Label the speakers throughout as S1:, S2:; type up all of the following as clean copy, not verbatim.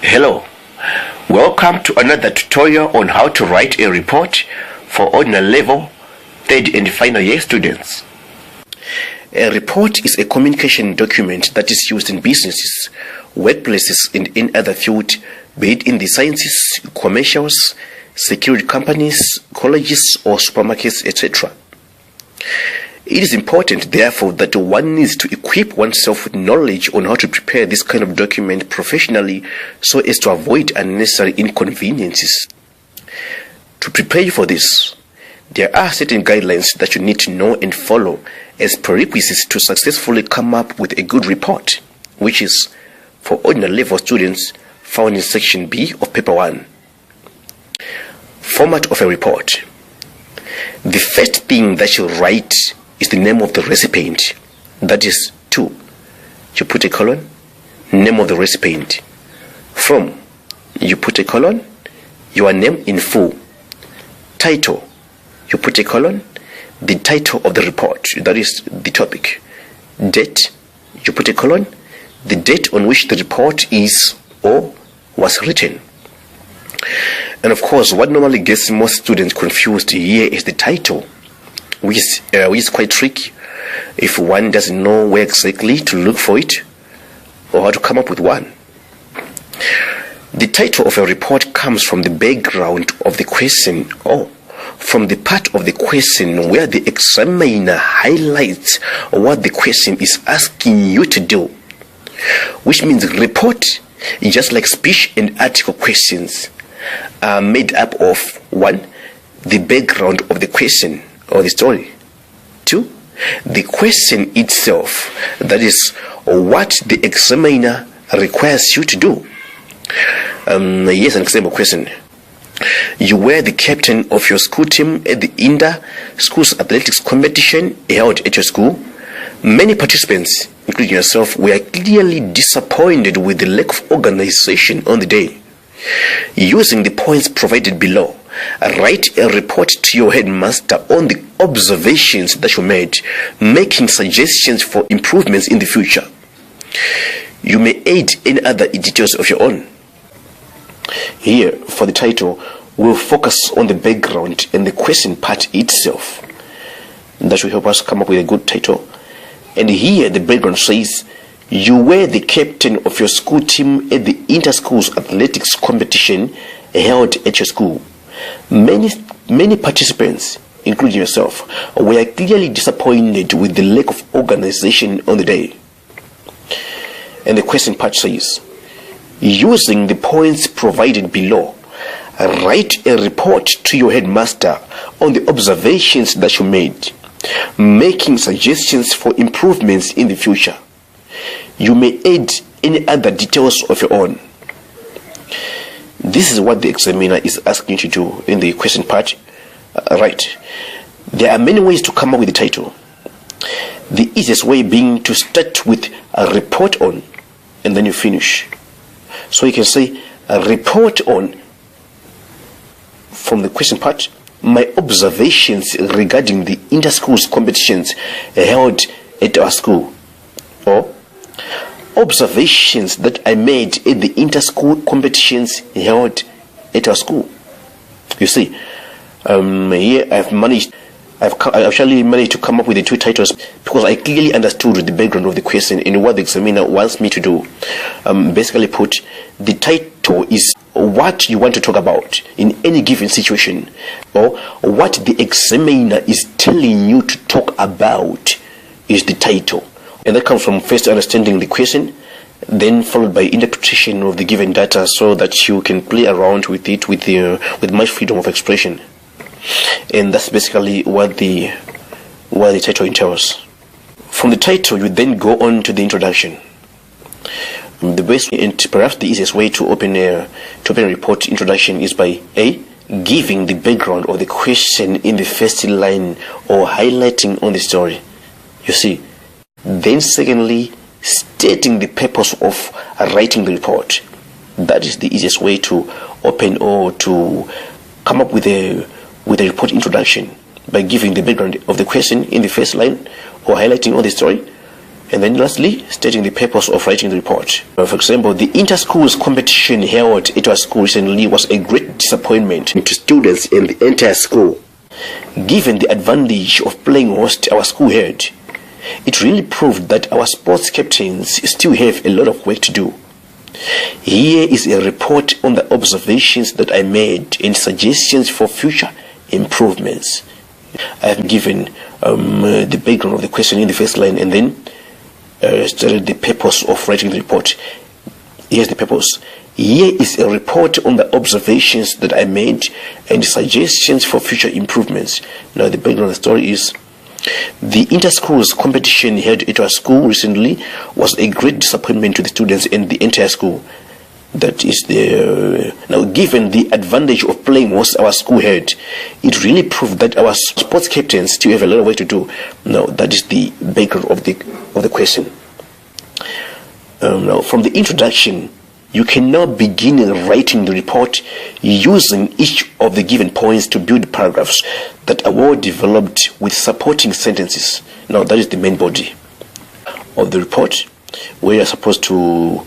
S1: Hello, welcome to another tutorial on how to write a report for ordinary level, third and final year students. A report is a communication document that is used in businesses, workplaces and in other fields, be it in the sciences, commercials, security companies, colleges or supermarkets, etc. It is important, therefore, that one needs to equip oneself with knowledge on how to prepare this kind of document professionally so as to avoid unnecessary inconveniences. To prepare you for this, there are certain guidelines that you need to know and follow as prerequisites to successfully come up with a good report, which is for ordinary level students found in section B of paper 1. Format of a report. The first thing that you write is the name of the recipient. That is 2. You put a colon, name of the recipient. From, you put a colon, your name in full. Title, you put a colon, the title of the report, that is the topic. Date, you put a colon, the date on which the report is or was written. And of course, what normally gets most students confused here is the title, which is quite tricky if one doesn't know where exactly to look for it or how to come up with one. The title of a report comes from the background of the question or from the part of the question where the examiner highlights what the question is asking you to do, which means report, just like speech and article questions, are made up of 1. The background of the question or the story. 2. The question itself, that is what the examiner requires you to do. Here's an example question. You were the captain of your school team at the inter-schools athletics competition held at your school. Many participants, including yourself, were clearly disappointed with the lack of organization on the day. Using the points provided below, write a report to your headmaster on the observations that you made, making suggestions for improvements in the future. You may add any other details of your own. Here, for the title, we'll focus on the background and the question part itself. That will help us come up with a good title. And here, the background says, you were the captain of your school team at the inter-schools athletics competition held at your school. Many participants, including yourself, were clearly disappointed with the lack of organization on the day. And the question part says, using the points provided below, write a report to your headmaster on the observations that you made, making suggestions for improvements in the future. You may add any other details of your own. This is what the examiner is asking you to do in the question part. Right. There are many ways to come up with the title. The easiest way being to start with a report on, and then you finish. So you can say a report on, from the question part, my observations regarding the inter-schools competitions held at our school, or observations that I made at the inter-school competitions held at our school. You see, here I've actually managed to come up with the 2 titles because I clearly understood the background of the question and what the examiner wants me to do. Basically put, the title is what you want to talk about in any given situation, or what the examiner is telling you to talk about is the title. And that comes from first understanding the question, then followed by interpretation of the given data so that you can play around with it with much freedom of expression. And that's basically what the title entails. From the title, you then go on to the introduction. The best and perhaps the easiest way to open a report introduction is by A, giving the background of the question in the first line or highlighting on the story. You see. Then secondly, stating the purpose of writing the report. That is the easiest way to open or to come up with a report introduction, by giving the background of the question in the first line or highlighting on the story. And then lastly, stating the purpose of writing the report. For example, the inter-schools competition held at our school recently was a great disappointment to students and the entire school. Given the advantage of playing host our school had, it really proved that our sports captains still have a lot of work to do. Here is a report on the observations that I made and suggestions for future improvements. I have given the background of the question in the first line, and then stated the purpose of writing the report. Here's the purpose. Here is a report on the observations that I made and suggestions for future improvements. Now the background of the story is the inter-schools competition held at our school recently was a great disappointment to the students and the entire school. That is now, given the advantage of playing host our school had, it really proved that our sports captains still have a lot of work to do. Now that is the background of the question. Now from the introduction, you can now begin writing the report using each of the given points to build paragraphs that are well developed with supporting sentences. Now that is the main body of the report, where you are supposed to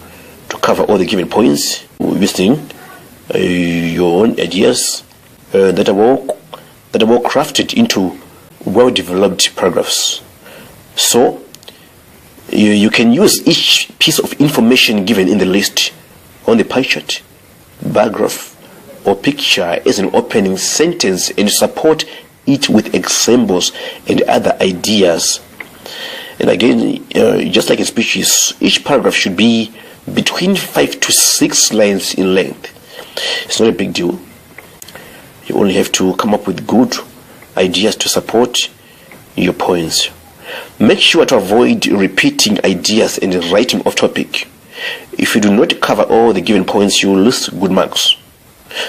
S1: cover all the given points using your own ideas that are well crafted into well developed paragraphs. So you can use each piece of information given in the list on the pie chart, bar graph, or picture as an opening sentence and support it with examples and other ideas. And again, just like in speeches, each paragraph should be between 5 to 6 lines in length. It's not a big deal. You only have to come up with good ideas to support your points. Make sure to avoid repeating ideas and writing off topic. If you do not cover all the given points, you will lose good marks.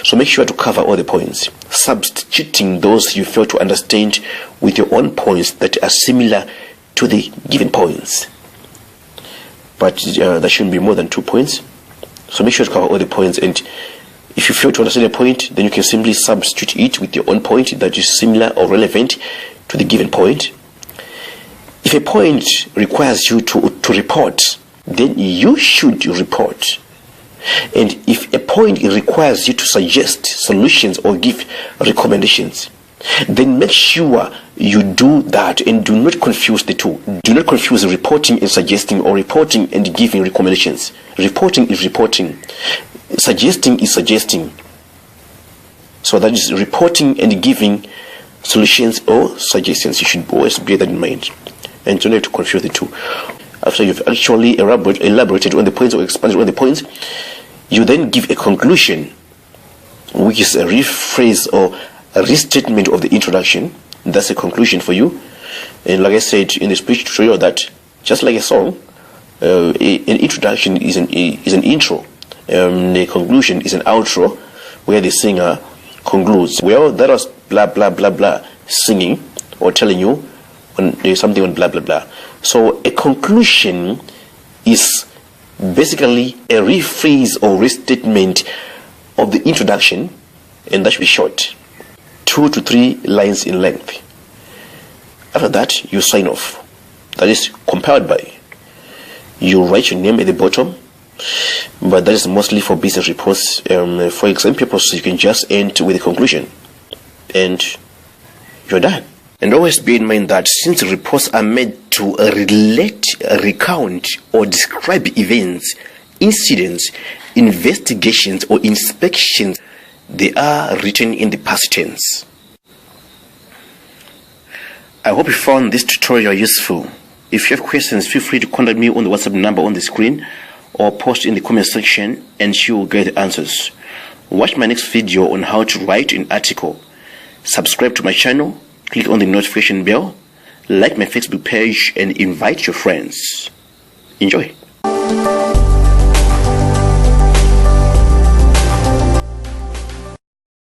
S1: So make sure to cover all the points, substituting those you fail to understand with your own points that are similar to the given points. But there shouldn't be more than 2 points. So make sure to cover all the points, and if you fail to understand a point, then you can simply substitute it with your own point that is similar or relevant to the given point. If a point requires you to report, then you should report. And if a point requires you to suggest solutions or give recommendations, then make sure you do that and do not confuse the two. Do not confuse reporting and suggesting, or reporting and giving recommendations. Reporting is reporting. Suggesting is suggesting. So that is reporting and giving solutions or suggestions. You should always bear that in mind and don't have to confuse the two. After you've actually elaborated on the points or expanded on the points, you then give a conclusion, which is a rephrase or a restatement of the introduction. That's a conclusion for you. And like I said in the speech tutorial, that just like a song, an introduction is an intro, the conclusion is an outro, where the singer concludes. Well, that was blah blah blah blah, singing or telling you something on blah blah blah. So a conclusion is basically a rephrase or restatement of the introduction, and that should be short, 2 to 3 lines in length. After that, you sign off. That is compiled by. You write your name at the bottom, but that is mostly for business reports. For exam purposes, you can just end with a conclusion, and you're done. And always bear in mind that since reports are made to relate, recount, or describe events, incidents, investigations, or inspections, they are written in the past tense. I hope you found this tutorial useful. If you have questions, feel free to contact me on the WhatsApp number on the screen, or post in the comment section and you will get the answers. Watch my next video on how to write an article. Subscribe to my channel, click on the notification bell, like my Facebook page, and invite your friends. Enjoy.